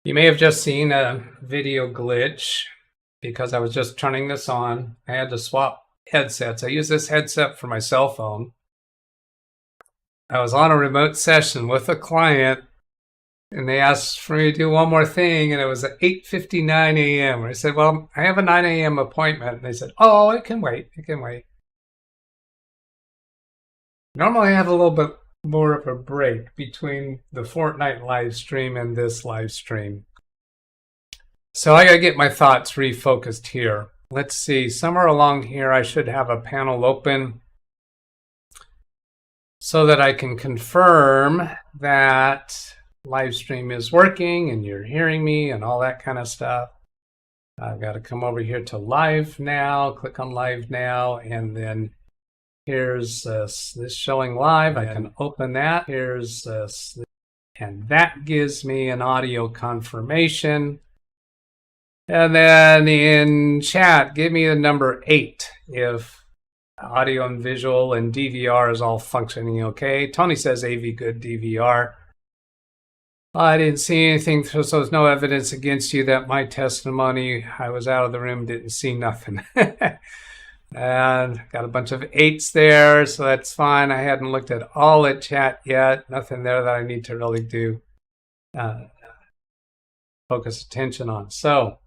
You may have just seen a video glitch because I was just turning this on. I had to swap headsets. I use this headset for my cell phone. I was on a remote session with a client and they asked for me to do one more thing, and it was at 8:59 a.m. I said, well, I have a 9 a.m. appointment. And they said, oh, it can wait. It can wait. Normally I have a little bit more of a break between the Fortnite live stream and this live stream. So I gotta get my thoughts refocused here. Let's see, somewhere along here I should have a panel open so that I can confirm that live stream is working and you're hearing me and all that kind of stuff. I've got to come over here to live now, click on live now, and then here's this showing live. I can open that. Here's this, and that gives me an audio confirmation. And then in chat, give me the number 8 if audio and visual and DVR is all functioning okay. Tony says AV good, DVR. I didn't see anything, so there's no evidence against you that my testimony, I was out of the room, didn't see nothing. And got a bunch of 8s there, so that's fine. I hadn't looked at all at chat yet. Nothing there that I need to really do focus attention on. So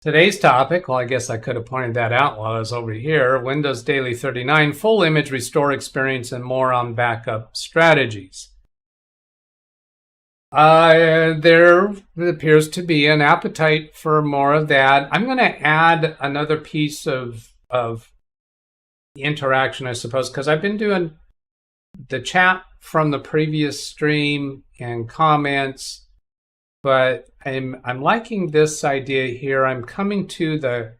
today's topic, well, I guess I could have pointed that out while I was over here. Windows Daily 39, full image restore experience and more on backup strategies. There appears to be an appetite for more of that. I'm going to add another piece of interaction, I suppose, because I've been doing the chat from the previous stream and comments, but I'm liking this idea here. I'm coming to the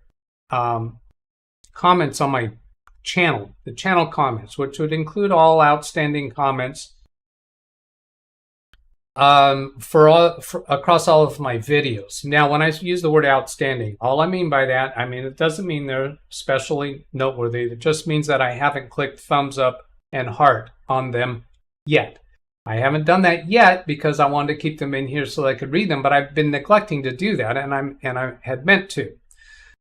comments on my channel, the channel comments, which would include all outstanding comments across all of my videos. Now, when I use the word outstanding, all I mean by that, it doesn't mean they're especially noteworthy. It just means that I haven't clicked thumbs up and heart on them yet. I haven't done that yet because I wanted to keep them in here so I could read them, but I've been neglecting to do that, and I had meant to.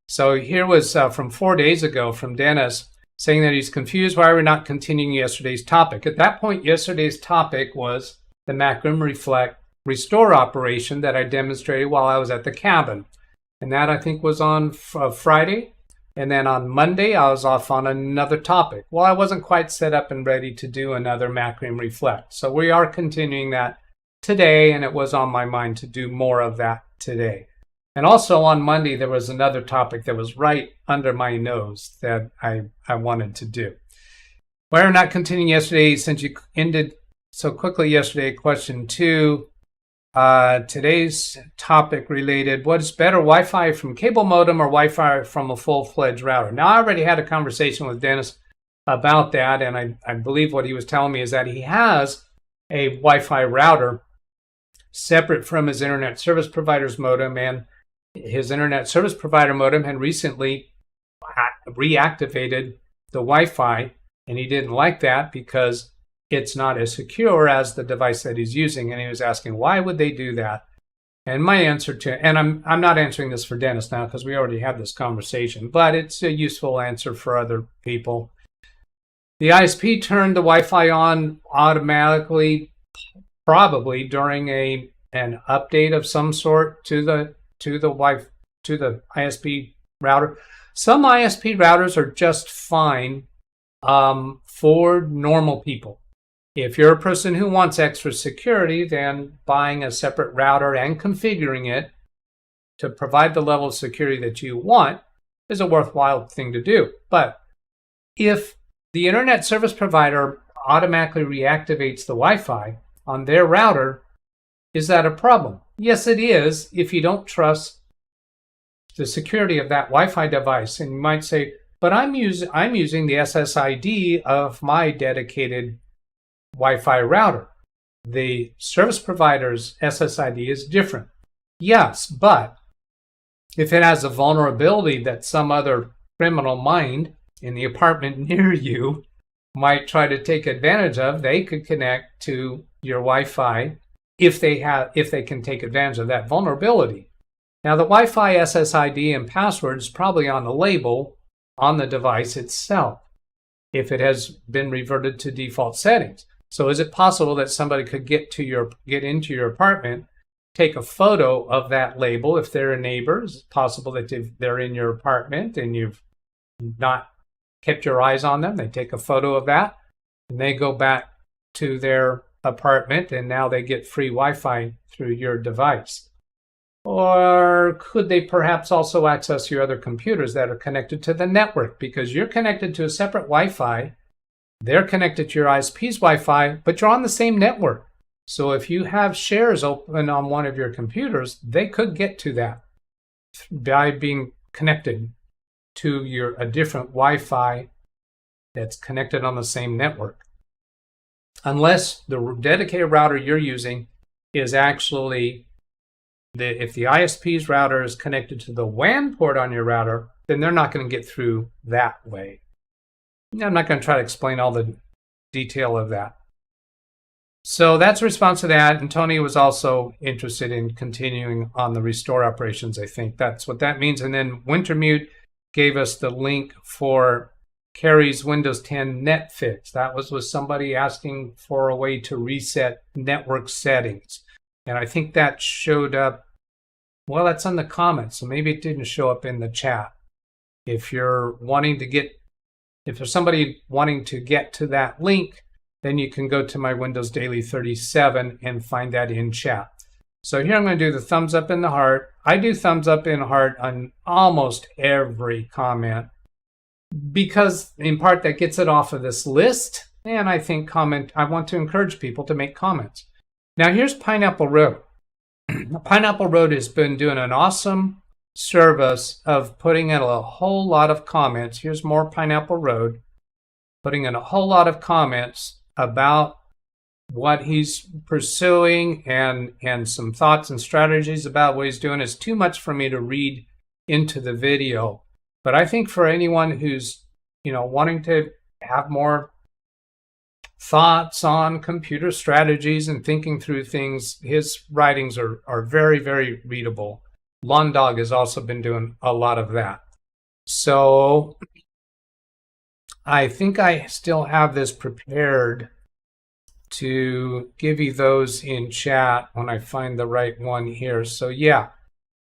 So here was from 4 days ago from Dennis saying that he's confused why we're not continuing yesterday's topic. At that point, yesterday's topic was the Macrim Reflect restore operation that I demonstrated while I was at the cabin. And that, I think, was on Friday. And then on Monday, I was off on another topic. Well, I wasn't quite set up and ready to do another Macrim Reflect. So we are continuing that today, and it was on my mind to do more of that today. And also on Monday, there was another topic that was right under my nose that I wanted to do. Why are we not continuing yesterday since you ended so quickly yesterday? Question 2. Today's topic related, what is better, Wi-Fi from cable modem or Wi-Fi from a full-fledged router? Now, I already had a conversation with Dennis about that, and I believe what he was telling me is that he has a Wi-Fi router separate from his internet service provider's modem, and his internet service provider modem had recently reactivated the Wi-Fi, and he didn't like that because it's not as secure as the device that he's using. And he was asking, why would they do that? And my answer to, and I'm not answering this for Dennis now because we already had this conversation, but it's a useful answer for other people. The ISP turned the Wi-Fi on automatically, probably during an update of some sort to the ISP router. Some ISP routers are just fine for normal people. If you're a person who wants extra security, then buying a separate router and configuring it to provide the level of security that you want is a worthwhile thing to do. But if the internet service provider automatically reactivates the Wi-Fi on their router, is that a problem? Yes, it is, if you don't trust the security of that Wi-Fi device. And you might say, but I'm using the SSID of my dedicated Wi-Fi router. The service provider's SSID is different. Yes, but if it has a vulnerability that some other criminal mind in the apartment near you might try to take advantage of, they could connect to your Wi-Fi if they can take advantage of that vulnerability. Now, the Wi-Fi SSID and password is probably on the label on the device itself if it has been reverted to default settings. So is it possible that somebody could get into your apartment, take a photo of that label if they're a neighbor? Is it possible that they're in your apartment and you've not kept your eyes on them? They take a photo of that and they go back to their apartment and now they get free Wi-Fi through your device. Or could they perhaps also access your other computers that are connected to the network? Because you're connected to a separate Wi-Fi, they're connected to your ISP's Wi-Fi, but you're on the same network. So if you have shares open on one of your computers, they could get to that by being connected to a different Wi-Fi that's connected on the same network. Unless the dedicated router you're using is actually, if the ISP's router is connected to the WAN port on your router, then they're not going to get through that way. I'm not going to try to explain all the detail of that. So that's a response to that. And Tony was also interested in continuing on the restore operations. I think that's what that means. And then Wintermute gave us the link for Carrie's Windows 10 net fix. That was with somebody asking for a way to reset network settings. And I think that showed up, well, that's in the comments, so maybe it didn't show up in the chat. If there's somebody wanting to get to that link, then you can go to my Windows Daily 37 and find that in chat. So here I'm going to do the thumbs up and the heart. I do thumbs up and heart on almost every comment because in part that gets it off of this list. And I think I want to encourage people to make comments. Now here's Pineapple Road. Pineapple Road has been doing an awesome service of putting in a whole lot of comments. Here's more Pineapple Road, putting in a whole lot of comments about what he's pursuing and some thoughts and strategies about what he's doing. It's too much for me to read into the video, but I think for anyone who's wanting to have more thoughts on computer strategies and thinking through things, his writings are very, very readable. Lawn Dog has also been doing a lot of that. So I think I still have this prepared to give you those in chat when I find the right one here. So yeah,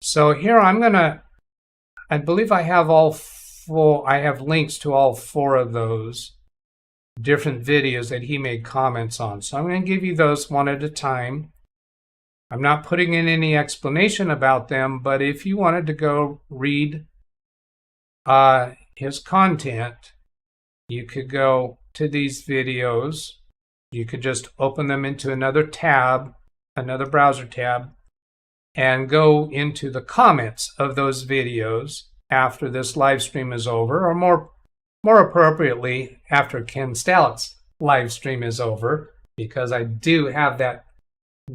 so here I believe I have I have links to all 4 of those different videos that he made comments on. So I'm going to give you those one at a time. I'm not putting in any explanation about them, but if you wanted to go read his content, you could go to these videos. You could just open them into another tab, another browser tab, and go into the comments of those videos after this live stream is over, or more appropriately, after Ken Stout's live stream is over, because I do have that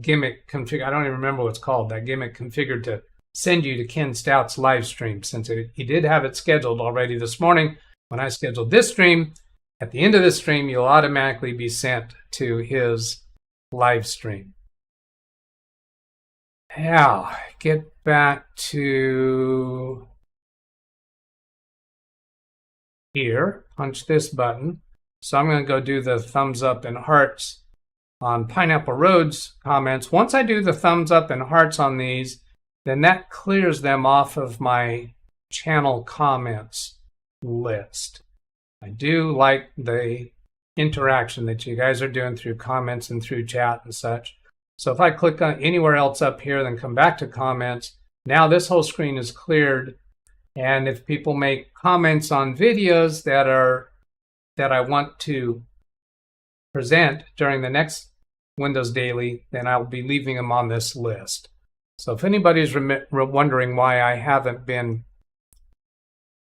gimmick configured. I don't even remember what it's called, that gimmick configured to send you to Ken Stout's live stream, since he did have it scheduled already this morning. When I scheduled this stream, at the end of this stream, you'll automatically be sent to his live stream. Now, get back to here, punch this button. So I'm going to go do the thumbs up and hearts on Pineapple Road's comments. Once I do the thumbs up and hearts on these, then that clears them off of my channel comments list. I do like the interaction that you guys are doing through comments and through chat and such. So if I click on anywhere else up here, then come back to comments, now this whole screen is cleared. And if people make comments on videos that I want to present during the next Windows Daily, then I'll be leaving them on this list. So if anybody's wondering why I haven't been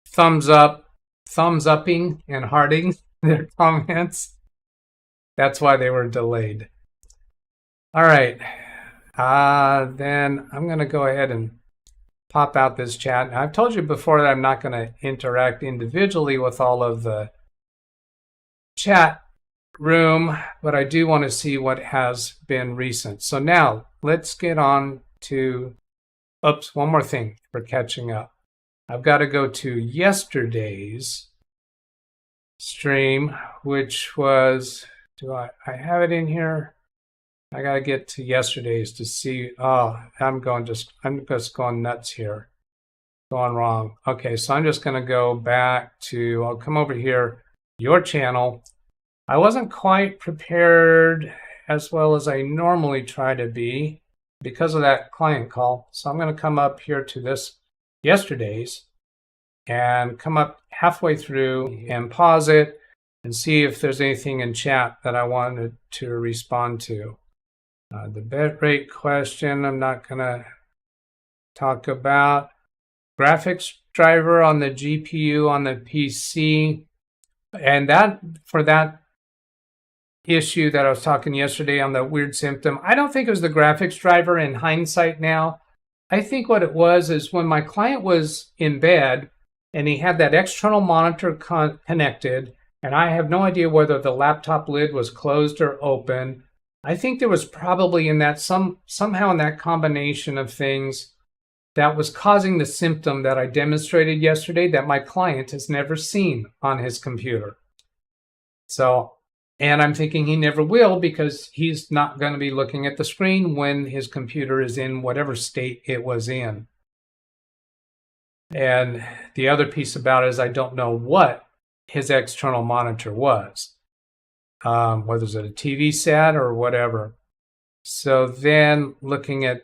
thumbs upping and hearting their comments, that's why they were delayed. All right, then I'm going to go ahead and pop out this chat. Now, I've told you before that I'm not going to interact individually with all of the chat room, but I do want to see what has been recent. So now let's get on to, oops, one more thing for catching up. I've got to go to yesterday's stream, which was, I have it in here? I got to get to yesterday's to see. Oh, I'm just going nuts here. Going wrong. Okay, so I'm just going to go back to, I'll come over here, your channel. I wasn't quite prepared as well as I normally try to be because of that client call. So I'm going to come up here to this yesterday's and come up halfway through and pause it and see if there's anything in chat that I wanted to respond to. The bit rate question, I'm not going to talk about. Graphics driver on the GPU on the PC. And that, for that issue that I was talking yesterday on the weird symptom, I don't think it was the graphics driver in hindsight now. I think what it was is when my client was in bed and he had that external monitor connected, and I have no idea whether the laptop lid was closed or open. I think there was probably in that somehow in that combination of things that was causing the symptom that I demonstrated yesterday that my client has never seen on his computer. So, and I'm thinking he never will because he's not going to be looking at the screen when his computer is in whatever state it was in. And the other piece about it is I don't know what his external monitor was. Whether it's a TV set or whatever. So then looking at,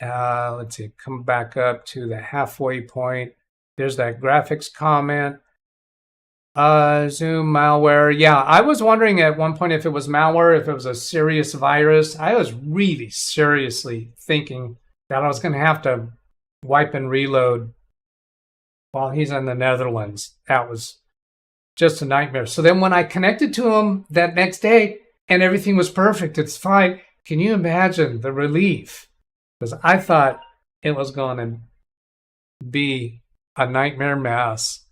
let's see, come back up to the halfway point. There's that graphics comment. Zoom malware. Yeah, I was wondering at one point if it was malware, if it was a serious virus. I was really seriously thinking that I was going to have to wipe and reload while he's in the Netherlands. That was just a nightmare. So then when I connected to him that next day and everything was perfect, it's fine. Can you imagine the relief? Because I thought it was going to be a nightmare mess.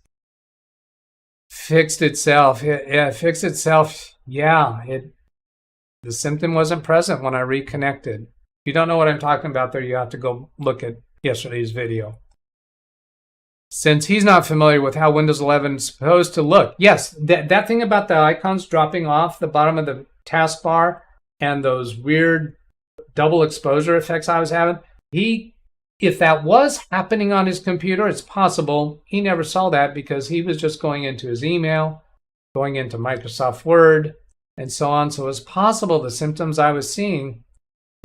Fixed itself. It fixed itself. Yeah, the symptom wasn't present when I reconnected. If you don't know what I'm talking about there, you have to go look at yesterday's video. Since he's not familiar with how Windows 11 is supposed to look. Yes, that thing about the icons dropping off the bottom of the taskbar and those weird double exposure effects I was having, if that was happening on his computer, it's possible he never saw that because he was just going into his email, going into Microsoft Word, and so on. So it's possible the symptoms I was seeing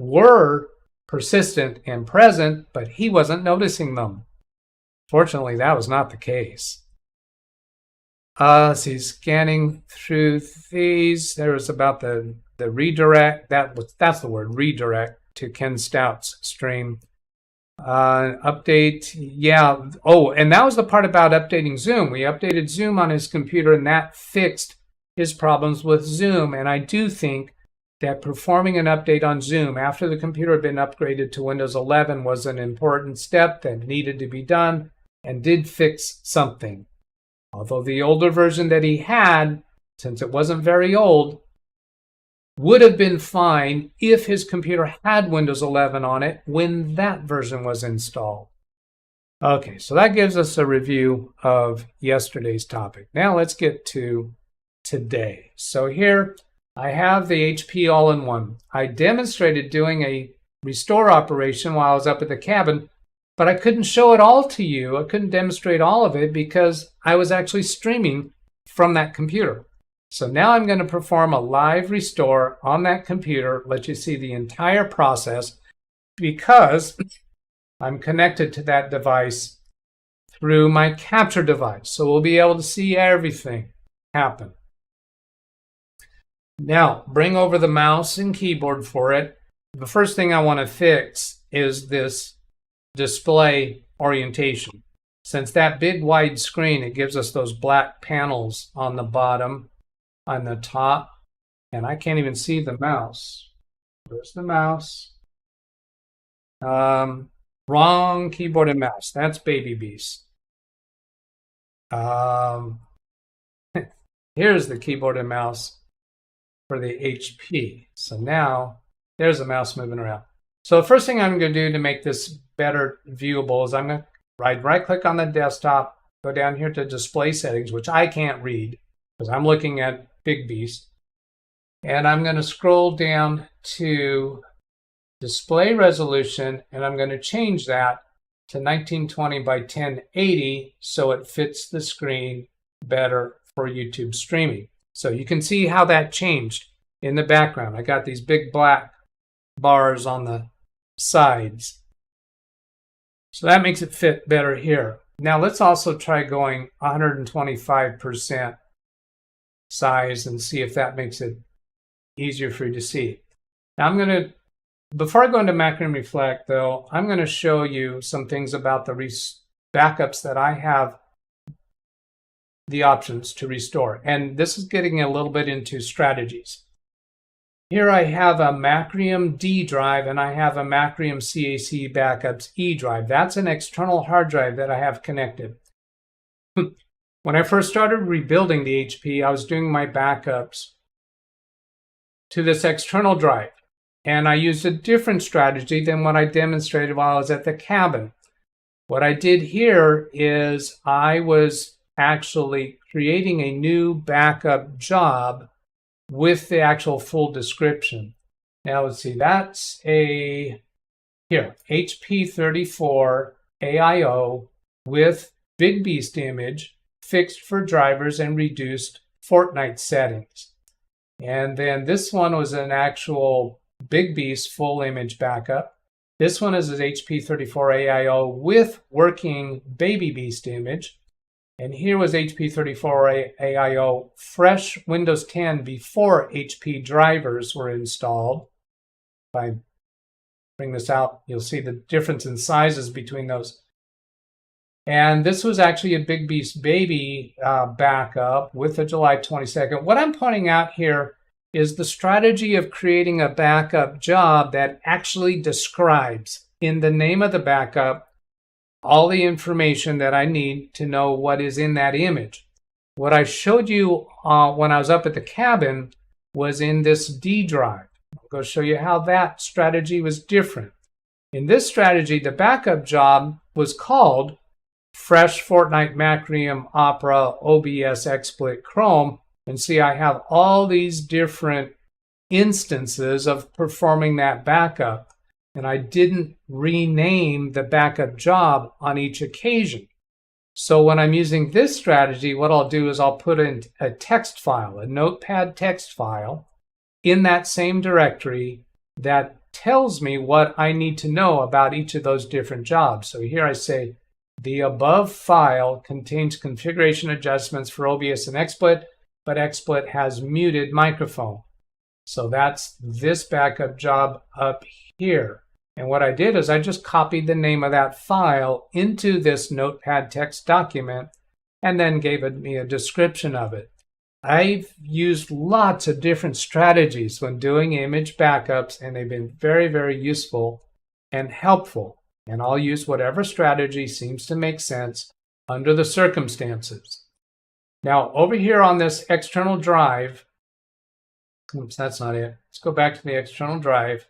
were persistent and present, but he wasn't noticing them. Fortunately, that was not the case. Let's see, scanning through these. There was about the redirect. That's the word, redirect to Ken Stout's stream. Update, yeah. Oh, and that was the part about updating Zoom. We updated Zoom on his computer, and that fixed his problems with Zoom. And I do think that performing an update on Zoom after the computer had been upgraded to Windows 11 was an important step that needed to be done and did fix something. Although the older version that he had, since it wasn't very old, would have been fine if his computer had Windows 11 on it when that version was installed. Okay, so that gives us a review of yesterday's topic. Now let's get to today. So here I have the HP all-in-one. I demonstrated doing a restore operation while I was up at the cabin, but I couldn't show it all to you. I couldn't demonstrate all of it because I was actually streaming from that computer. So now I'm going to perform a live restore on that computer, let you see the entire process because I'm connected to that device through my capture device. So we'll be able to see everything happen. Now, bring over the mouse and keyboard for it. The first thing I want to fix is this display orientation. Since that big wide screen, it gives us those black panels on the bottom, on the top, and I can't even see the mouse. Where's the mouse? Wrong keyboard and mouse. That's Baby Beast. Here's the keyboard and mouse for the HP. So now there's the mouse moving around. So the first thing I'm going to do to make this better viewable is I'm going to right click on the desktop, go down here to display settings, which I can't read because I'm looking at Big Beast. And I'm going to scroll down to display resolution, and I'm going to change that to 1920 by 1080 so it fits the screen better for YouTube streaming. So you can see how that changed in the background. I got these big black bars on the sides. So that makes it fit better here. Now let's also try going 125% size and see if that makes it easier for you to see. Now before I go into Macro and Reflect though, I'm going to show you some things about the backups that I have the options to restore. And this is getting a little bit into strategies. Here I have a Macrium D drive and I have a Macrium CAC Backups E drive. That's an external hard drive that I have connected. When I first started rebuilding the HP, I was doing my backups to this external drive. And I used a different strategy than what I demonstrated while I was at the cabin. What I did here is I was actually creating a new backup job with the actual full description. Now let's see, that's HP 34 AIO with Big Beast image, fixed for drivers and reduced Fortnite settings. And then this one was an actual Big Beast full image backup. This one is an HP 34 AIO with working Baby Beast image. And here was HP 34 AIO fresh Windows 10 before HP drivers were installed. If I bring this out, you'll see the difference in sizes between those. And this was actually a Big Beast Baby backup with the July 22nd. What I'm pointing out here is the strategy of creating a backup job that actually describes in the name of the backup all the information that I need to know what is in that image. What I showed you when I was up at the cabin was in this D drive. I'll go show you how that strategy was different. In this strategy, the backup job was called Fresh Fortnite Macrium Opera OBS XSplit Chrome. And see, I have all these different instances of performing that backup. And I didn't rename the backup job on each occasion. So when I'm using this strategy, what I'll do is I'll put in a text file, a notepad text file, in that same directory that tells me what I need to know about each of those different jobs. So here I say, the above file contains configuration adjustments for OBS and XSplit, but XSplit has muted microphone. So that's this backup job up here. And what I did is I just copied the name of that file into this notepad text document and then gave me a description of it. I've used lots of different strategies when doing image backups, and they've been very, very useful and helpful. And I'll use whatever strategy seems to make sense under the circumstances. Now, over here on this external drive, oops, that's not it. Let's go back to the external drive.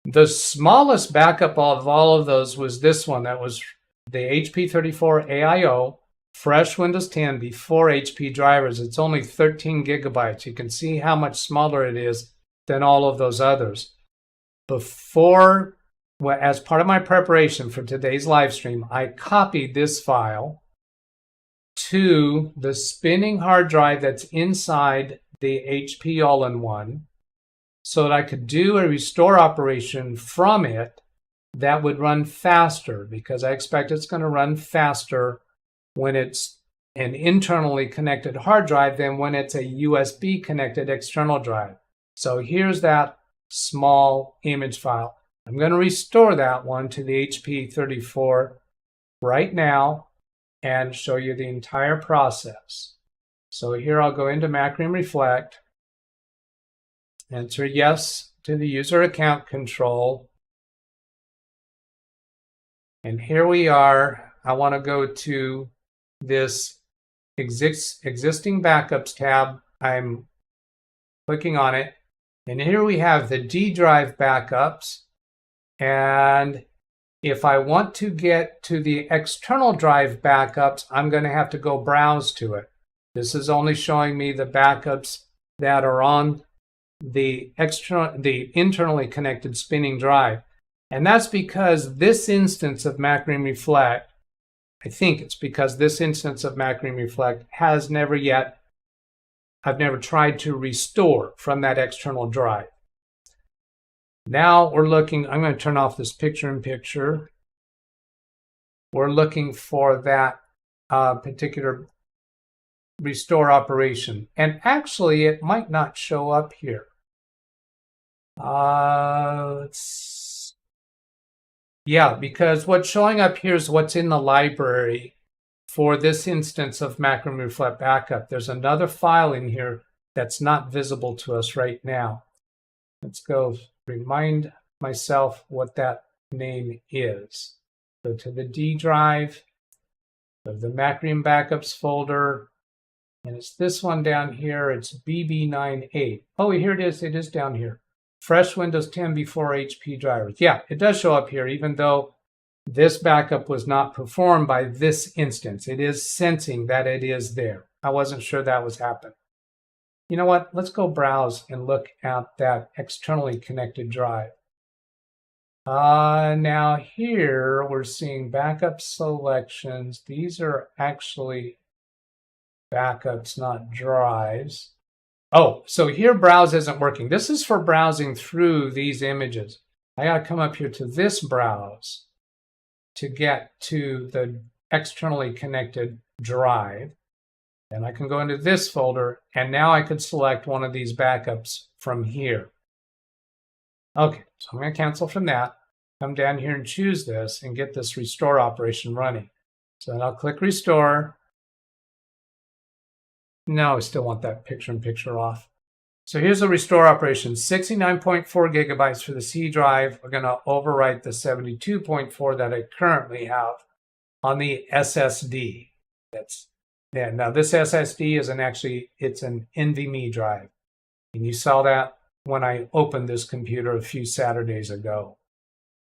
The smallest backup of all of those was this one. That was the HP 34 AIO, fresh Windows 10 before HP drivers. It's only 13 gigabytes. You can see how much smaller it is than all of those others. Before, as part of my preparation for today's live stream, I copied this file to the spinning hard drive that's inside the HP all-in-one, so that I could do a restore operation from it that would run faster, because I expect it's going to run faster when it's an internally connected hard drive than when it's a USB connected external drive. So here's that small image file. I'm going to restore that one to the HP 34 right now and show you the entire process. So here I'll go into Macro and Reflect. Answer yes to the user account control. And here we are. I want to go to this Existing Backups tab. I'm clicking on it. And here we have the D drive backups. And if I want to get to the external drive backups, I'm going to have to go browse to it. This is only showing me the backups that are on the internally connected spinning drive. And that's because this instance of Macrium Reflect, I think it's because this instance of Macrium Reflect has never yet, I've never tried to restore from that external drive. Now we're looking, I'm going to turn off this picture-in-picture. We're looking for that particular restore operation. And actually, it might not show up here. Yeah, because what's showing up here is what's in the library for this instance of Macrium Reflect Backup. There's another file in here that's not visible to us right now. Let's go remind myself what that name is. Go to the D drive, go to the Macrium Backups folder, and it's this one down here. It's BB98. Oh, here it is. It is down here. Fresh Windows 10 before HP drivers. Yeah, it does show up here, even though this backup was not performed by this instance. It is sensing that it is there. I wasn't sure that was happening. You know what? Let's go browse and look at that externally connected drive. Now here we're seeing backup selections. These are actually backups, not drives. Oh, so here browse isn't working. This is for browsing through these images. I got to come up here to this browse to get to the externally connected drive. And I can go into this folder, and now I could select one of these backups from here. Okay, so I'm going to cancel from that. Come down here and choose this and get this restore operation running. So then I'll click restore. No, I still want that picture-in-picture off. So here's the restore operation. 69.4 gigabytes for the C drive. We're going to overwrite the 72.4 that I currently have on the SSD. Yeah, now this SSD isn't actually, it's an NVMe drive. And you saw that when I opened this computer a few Saturdays ago.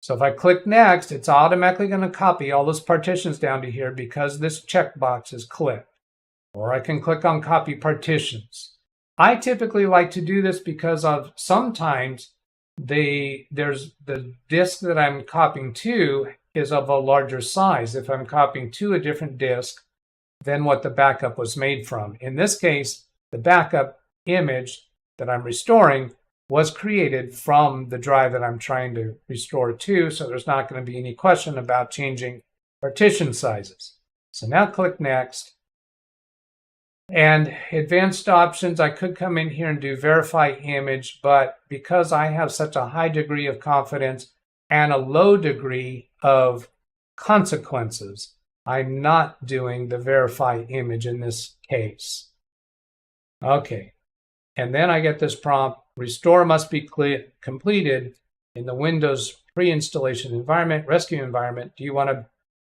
So if I click next, it's automatically going to copy all those partitions down to here because this checkbox is clicked. Or I can click on copy partitions. I typically like to do this because of sometimes there's the disk that I'm copying to is of a larger size. If I'm copying to a different disk than what the backup was made from. In this case, the backup image that I'm restoring was created from the drive that I'm trying to restore to, so there's not going to be any question about changing partition sizes. So now click next. And advanced options, I could come in here and do verify image, but because I have such a high degree of confidence and a low degree of consequences, I'm not doing the verify image in this case. Okay, and then I get this prompt, restore must be completed in the Windows pre-installation environment, rescue environment. Do you want to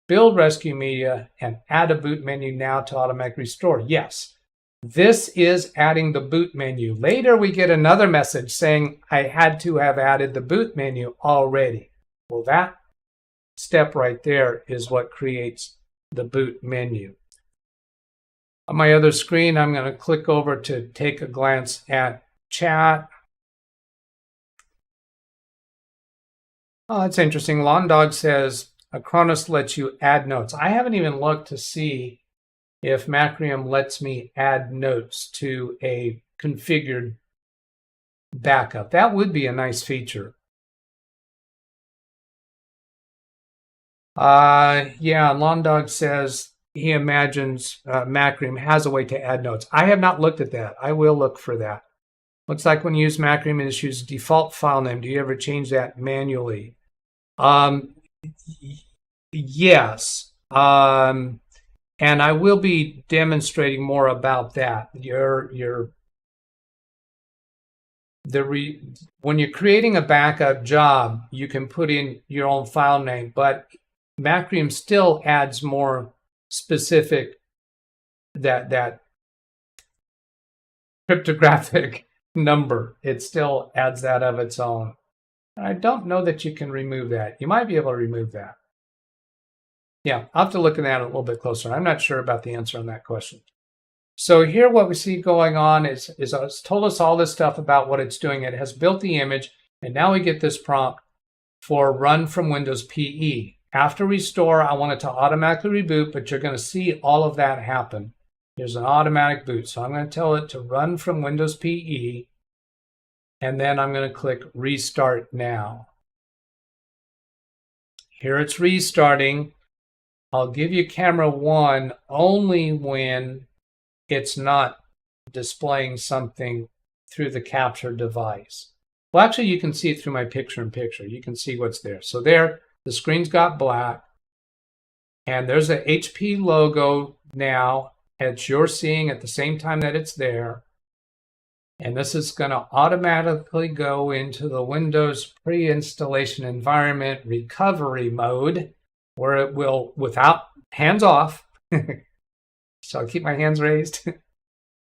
build rescue media and add a boot menu now to automatic restore? Yes, this is adding the boot menu. Later we get another message saying I had to have added the boot menu already. Well, that step right there is what creates the boot menu. On my other screen, I'm going to click over to take a glance at chat. Oh, that's interesting. Londog says, Acronis lets you add notes. I haven't even looked to see if Macrium lets me add notes to a configured backup. That would be a nice feature. Yeah, Londog says he imagines Macrium has a way to add notes. I have not looked at that. I will look for that. Looks like when you use Macrium, it issues default file name. Do you ever change that manually? Yes. And I will be demonstrating more about that. When you're creating a backup job, you can put in your own file name, but Macrium still adds more specific that cryptographic number. It still adds that of its own. And I don't know that you can remove that. You might be able to remove that. Yeah, I'll have to look at that a little bit closer. I'm not sure about the answer on that question. So here what we see going on is it's told us all this stuff about what it's doing. It has built the image, and now we get this prompt for run from Windows PE. After restore, I want it to automatically reboot, but you're going to see all of that happen. There's an automatic boot. So I'm going to tell it to run from Windows PE, and then I'm going to click Restart Now. Here it's restarting. I'll give you camera 1 only when it's not displaying something through the capture device. Well, actually, you can see it through my picture-in-picture. You can see what's there. So there, the screen's got black, and there's a HP logo now that you're seeing at the same time that it's there. And this is going to automatically go into the Windows pre-installation environment recovery mode, where it will, without hands off, so I'll keep my hands raised,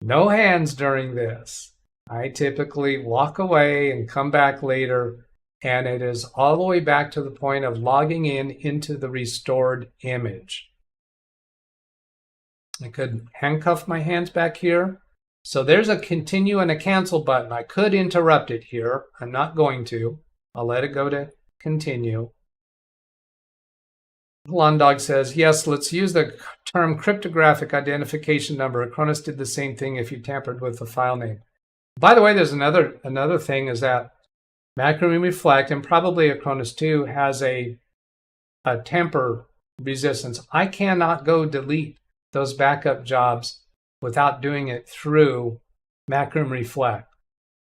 no hands during this. I typically walk away and come back later, and it is all the way back to the point of logging in into the restored image. I could handcuff my hands back here. So there's a continue and a cancel button. I could interrupt it here. I'm not going to. I'll let it go to continue. Londog says, yes, let's use the term cryptographic identification number. Acronis did the same thing if you tampered with the file name. By the way, there's another thing is that Macromedia Reflect, and probably Acronis too, has a tamper resistance. I cannot go delete those backup jobs without doing it through Macromedia Reflect.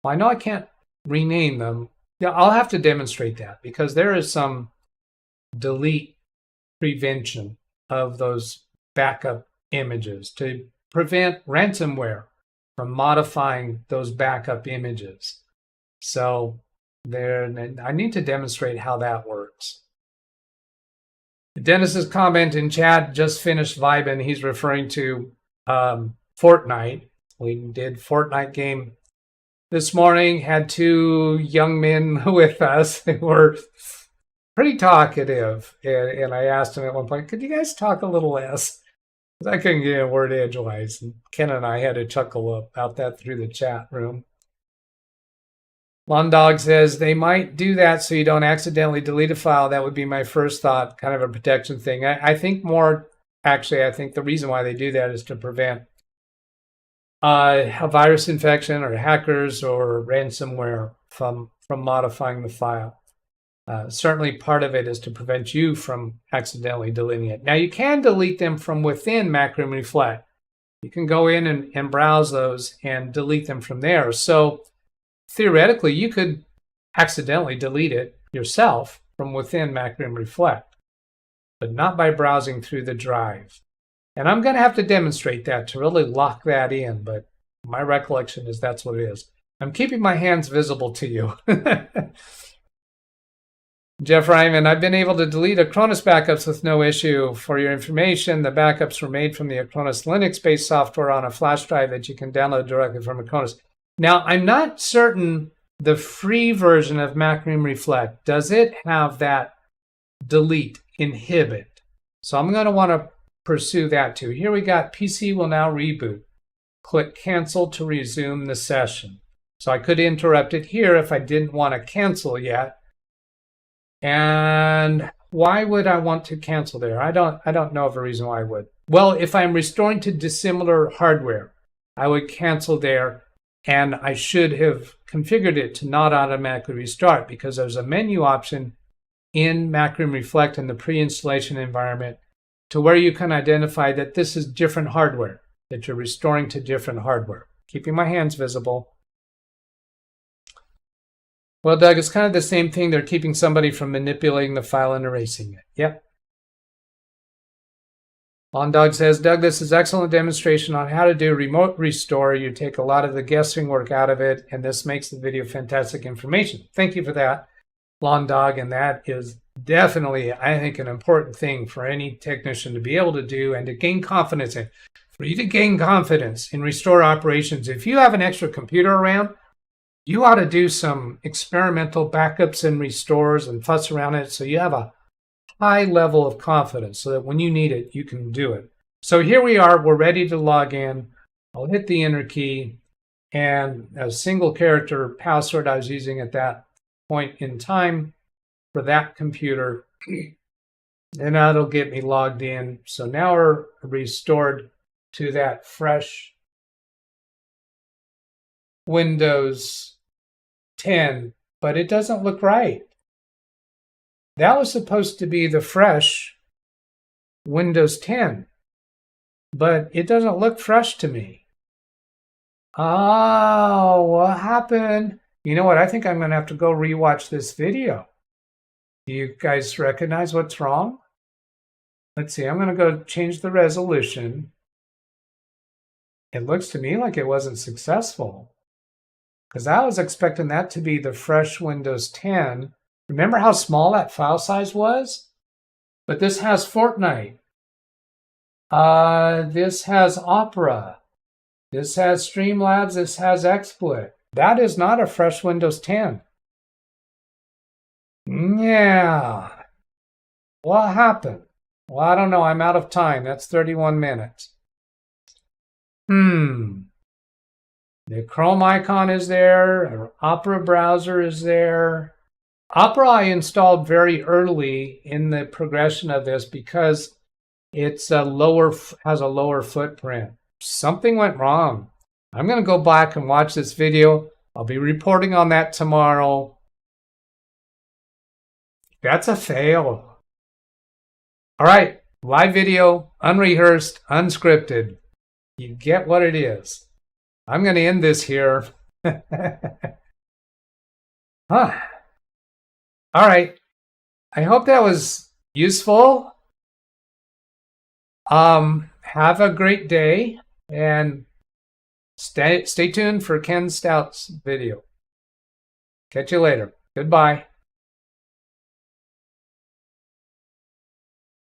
Well, I know I can't rename them. Yeah, I'll have to demonstrate that because there is some delete prevention of those backup images to prevent ransomware from modifying those backup images. So I need to demonstrate how that works. Dennis's comment in chat, just finished vibing. He's referring to Fortnite. We did Fortnite game this morning, had 2 young men with us who were pretty talkative. And I asked them at one point, could you guys talk a little less? Because I couldn't get a word edgewise. And Ken and I had to chuckle about that through the chat room. Londog says, they might do that so you don't accidentally delete a file. That would be my first thought, kind of a protection thing. I think more, actually, I think the reason why they do that is to prevent a virus infection or hackers or ransomware from modifying the file. Certainly part of it is to prevent you from accidentally deleting it. Now, you can delete them from within Macromedia Reflect. You can go in and browse those and delete them from there. So theoretically, you could accidentally delete it yourself from within Macromedia Reflect, but not by browsing through the drive. And I'm going to have to demonstrate that to really lock that in, but my recollection is that's what it is. I'm keeping my hands visible to you. Jeff Ryman, I've been able to delete Acronis backups with no issue. For your information, the backups were made from the Acronis Linux-based software on a flash drive that you can download directly from Acronis. Now, I'm not certain the free version of Macromedia Reflect, does it have that delete inhibit? So I'm going to want to pursue that too. Here we got PC will now reboot. Click cancel to resume the session. So I could interrupt it here if I didn't want to cancel yet. And why would I want to cancel there? I don't know of a reason why I would. Well, if I'm restoring to dissimilar hardware, I would cancel there, and I should have configured it to not automatically restart because there's a menu option in Macromedia Reflect in the pre-installation environment to where you can identify that this is different hardware, that you're restoring to different hardware. Keeping my hands visible. Well, Doug, it's kind of the same thing. They're keeping somebody from manipulating the file and erasing it. Yep. Londog says, Doug, this is excellent demonstration on how to do remote restore. You take a lot of the guessing work out of it, and this makes the video fantastic information. Thank you for that, Londog, and that is definitely, I think, an important thing for any technician to be able to do and to gain confidence in. For you to gain confidence in restore operations, if you have an extra computer around, you ought to do some experimental backups and restores and fuss around it so you have a high level of confidence so that when you need it, you can do it. So here we are. We're ready to log in. I'll hit the enter key, and a single character password I was using at that point in time for that computer, and that'll get me logged in. So now we're restored to that fresh Windows 10, but it doesn't look right. That was supposed to be the fresh Windows 10, but it doesn't look fresh to me. Oh, what happened? You know what? I think I'm going to have to go rewatch this video. Do you guys recognize what's wrong? Let's see. I'm going to go change the resolution. It looks to me like it wasn't successful because I was expecting that to be the fresh Windows 10. Remember how small that file size was? But this has Fortnite. This has Opera. This has Streamlabs. This has XSplit. That is not a fresh Windows 10. Yeah. What happened? Well, I don't know. I'm out of time. That's 31 minutes. The Chrome icon is there. Opera browser is there. Opera I installed very early in the progression of this because it's has a lower footprint. Something went wrong. I'm going to go back and watch this video. I'll be reporting on that tomorrow. That's a fail. All right, live video, unrehearsed, unscripted. You get what it is. I'm going to end this here. All right. I hope that was useful. Have a great day and stay tuned for Ken Stout's video. Catch you later. Goodbye.